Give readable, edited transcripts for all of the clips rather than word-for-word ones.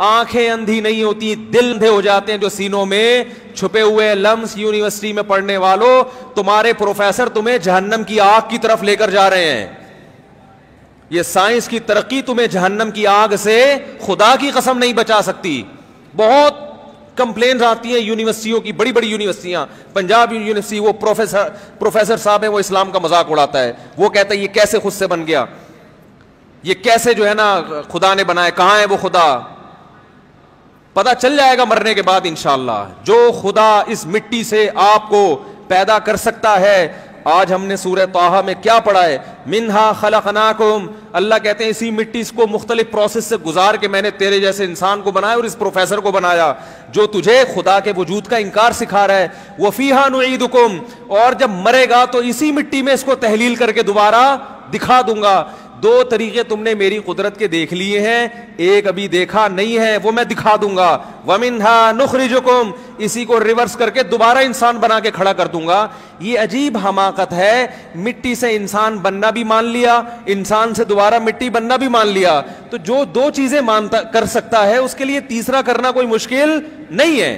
آنکھیں اندھی نہیں ہوتی, دل اندھے ہو جاتے ہیں جو سینوں میں چھپے ہوئے. لمس یونیورسٹی میں پڑھنے والوں, تمہارے پروفیسر تمہیں جہنم کی آگ کی طرف لے کر جا رہے ہیں. یہ سائنس کی ترقی تمہیں جہنم کی آگ سے خدا کی قسم نہیں بچا سکتی. بہت کمپلینز آتی ہیں یونیورسٹیوں کی, بڑی بڑی یونیورسٹیاں, پنجاب یونیورسٹی, وہ پروفیسر صاحب ہیں, وہ اسلام کا مذاق اڑاتا ہے. وہ کہتا ہے یہ کیسے خود سے بن گیا, یہ کیسے جو ہے نا خدا نے بنایا, کہاں ہے وہ خدا. پتا چل جائے گا مرنے کے بعد انشاءاللہ. جو خدا اس مٹی سے آپ کو پیدا کر سکتا ہے. آج ہم نے سورہ طٰہٰ میں کیا پڑھا ہے, منہا خلقناکم, اللہ کہتے ہیں اسی مٹی کو مختلف پروسیس سے گزار کے میں نے تیرے جیسے انسان کو بنایا اور اس پروفیسر کو بنایا جو تجھے خدا کے وجود کا انکار سکھا رہا ہے. وفیہا نعیدکم, اور جب مرے گا تو اسی مٹی میں اس کو تحلیل کر کے دوبارہ دکھا دوں گا. دو طریقے تم نے میری قدرت کے دیکھ لیے ہیں, ایک ابھی دیکھا نہیں ہے, وہ میں دکھا دوں گا. وَمِنْهَا نُخْرِجُكُمْ, اسی کو ریورس کر کے دوبارہ انسان بنا کے کھڑا کر دوں گا. یہ عجیب حماقت ہے, مٹی سے انسان بننا بھی مان لیا, انسان سے دوبارہ مٹی بننا بھی مان لیا. تو جو دو چیزیں مانتا کر سکتا ہے اس کے لیے تیسرا کرنا کوئی مشکل نہیں ہے,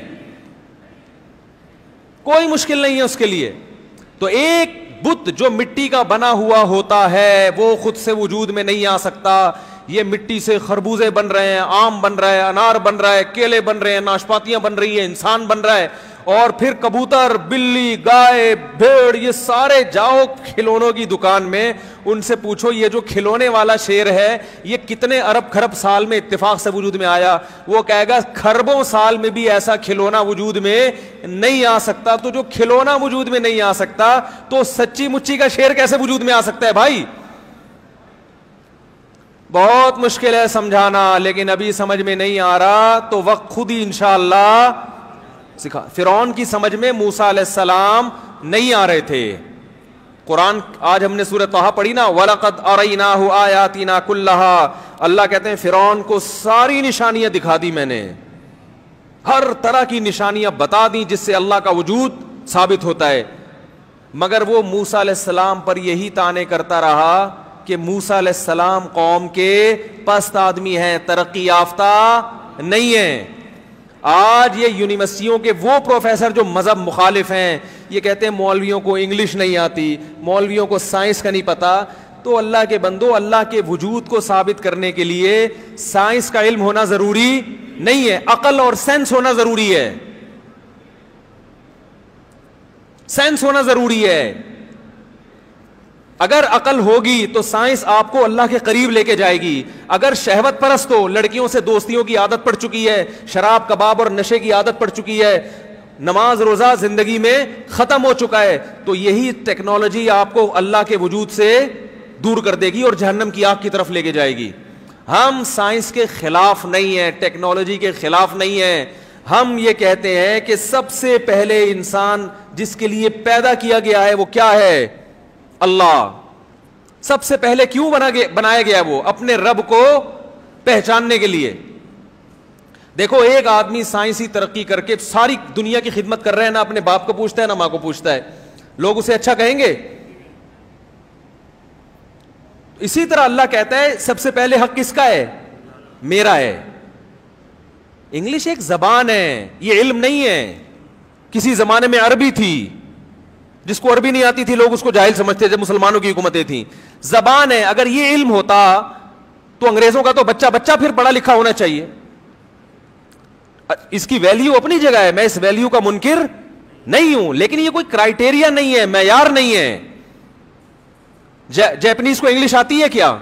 کوئی مشکل نہیں ہے اس کے لیے. تو ایک بت جو مٹی کا بنا ہوا ہوتا ہے وہ خود سے وجود میں نہیں آ سکتا. یہ مٹی سے خربوزے بن رہے ہیں, آم بن رہا ہے, انار بن رہا ہے, کیلے بن رہے ہیں, ناشپاتیاں بن رہی ہیں, انسان بن رہا ہے, اور پھر کبوتر, بلی, گائے, بھیڑ, یہ سارے جاؤ کھلونوں کی دکان میں, ان سے پوچھو یہ جو کھلونے والا شیر ہے یہ کتنے ارب خرب سال میں اتفاق سے وجود میں آیا. وہ کہے گا خربوں سال میں بھی ایسا کھلونا وجود میں نہیں آ سکتا. تو جو کھلونا وجود میں نہیں آ سکتا تو سچی مچی کا شیر کیسے وجود میں آ سکتا ہے بھائی. بہت مشکل ہے سمجھانا, لیکن ابھی سمجھ میں نہیں آ رہا تو وقت خود ہی انشاءاللہ سکھا. فرعون کی سمجھ میں موسیٰ علیہ السلام نہیں آ رہے تھے. قرآن آج ہم نے سورہ طٰہٰ پڑھی نا, وَلَقَدْ أَرَيْنَاهُ آيَاتِنَا كُلَّهَا, اللہ کہتے ہیں فرعون کو ساری نشانیاں دکھا دی میں نے, ہر طرح کی نشانیاں بتا دی جس سے اللہ کا وجود ثابت ہوتا ہے. مگر وہ موسیٰ علیہ السلام پر یہی طعنے کرتا رہا کہ موسیٰ علیہ السلام قوم کے پست آدمی ہیں, ترقی یافتہ نہیں ہیں. آج یہ یونیورسٹیوں کے وہ پروفیسر جو مذہب مخالف ہیں یہ کہتے ہیں مولویوں کو انگلش نہیں آتی, مولویوں کو سائنس کا نہیں پتا. تو اللہ کے بندو, اللہ کے وجود کو ثابت کرنے کے لیے سائنس کا علم ہونا ضروری نہیں ہے, عقل اور سینس ہونا ضروری ہے. سینس ہونا ضروری ہے. اگر عقل ہوگی تو سائنس آپ کو اللہ کے قریب لے کے جائے گی. اگر شہوت پرست ہو, لڑکیوں سے دوستیوں کی عادت پڑ چکی ہے, شراب کباب اور نشے کی عادت پڑ چکی ہے, نماز روزہ زندگی میں ختم ہو چکا ہے, تو یہی ٹیکنالوجی آپ کو اللہ کے وجود سے دور کر دے گی اور جہنم کی آگ کی طرف لے کے جائے گی. ہم سائنس کے خلاف نہیں ہیں, ٹیکنالوجی کے خلاف نہیں ہیں. ہم یہ کہتے ہیں کہ سب سے پہلے انسان جس کے لیے پیدا کیا گیا ہے وہ کیا ہے؟ اللہ. سب سے پہلے کیوں بنایا گیا وہ؟ اپنے رب کو پہچاننے کے لیے. دیکھو ایک آدمی سائنسی ترقی کر کے ساری دنیا کی خدمت کر رہا ہے, نہ اپنے باپ کو پوچھتا ہے نہ ماں کو پوچھتا ہے, لوگ اسے اچھا کہیں گے؟ اسی طرح اللہ کہتا ہے سب سے پہلے حق کس کا ہے؟ میرا ہے. انگلش ایک زبان ہے, یہ علم نہیں ہے. کسی زمانے میں عربی تھی, جس کو عربی نہیں آتی تھی لوگ اس کو جاہل سمجھتے جب مسلمانوں کی حکومتیں تھیں. زبان ہے. اگر یہ علم ہوتا تو انگریزوں کا تو بچہ پھر پڑھا لکھا ہونا چاہیے. اس کی ویلیو اپنی جگہ ہے, میں اس ویلیو کا منکر نہیں ہوں, لیکن یہ کوئی کرائٹیریا نہیں ہے, معیار نہیں ہے. جیپنیز کو انگلش آتی ہے کیا؟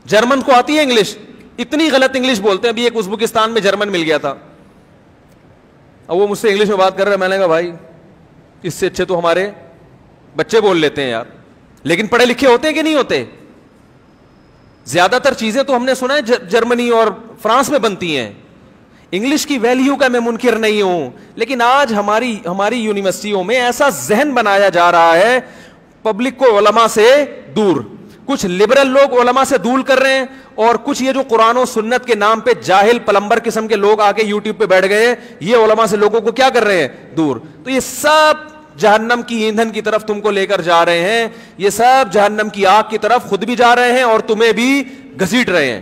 جرمن کو آتی ہے انگلش؟ اتنی غلط انگلش بولتے ہیں. ابھی ایک ازبکستان میں جرمن مل گیا تھا, اب وہ مجھ سے انگلش میں بات کر رہے ہیں. میں نے کہا بھائی اس سے اچھے تو ہمارے بچے بول لیتے ہیں یار. لیکن پڑھے لکھے ہوتے ہیں کہ نہیں ہوتے؟ زیادہ تر چیزیں تو ہم نے سنا ہے جرمنی اور فرانس میں بنتی ہیں. انگلش کی ویلیو کا میں منکر نہیں ہوں, لیکن آج ہماری یونیورسٹیوں میں ایسا ذہن بنایا جا رہا ہے پبلک کو علماء سے دور. کچھ لبرل لوگ علماء سے دور کر رہے ہیں, اور کچھ یہ جو قرآن و سنت کے نام پہ جاہل پلمبر قسم کے لوگ آ کے یوٹیوب پہ بیٹھ گئے, یہ علماء سے لوگوں کو کیا کر رہے ہیں؟ دور. تو یہ سب جہنم کی ایندھن کی طرف تم کو لے کر جا رہے ہیں. یہ سب جہنم کی آگ کی طرف خود بھی جا رہے ہیں اور تمہیں بھی گھسیٹ رہے ہیں.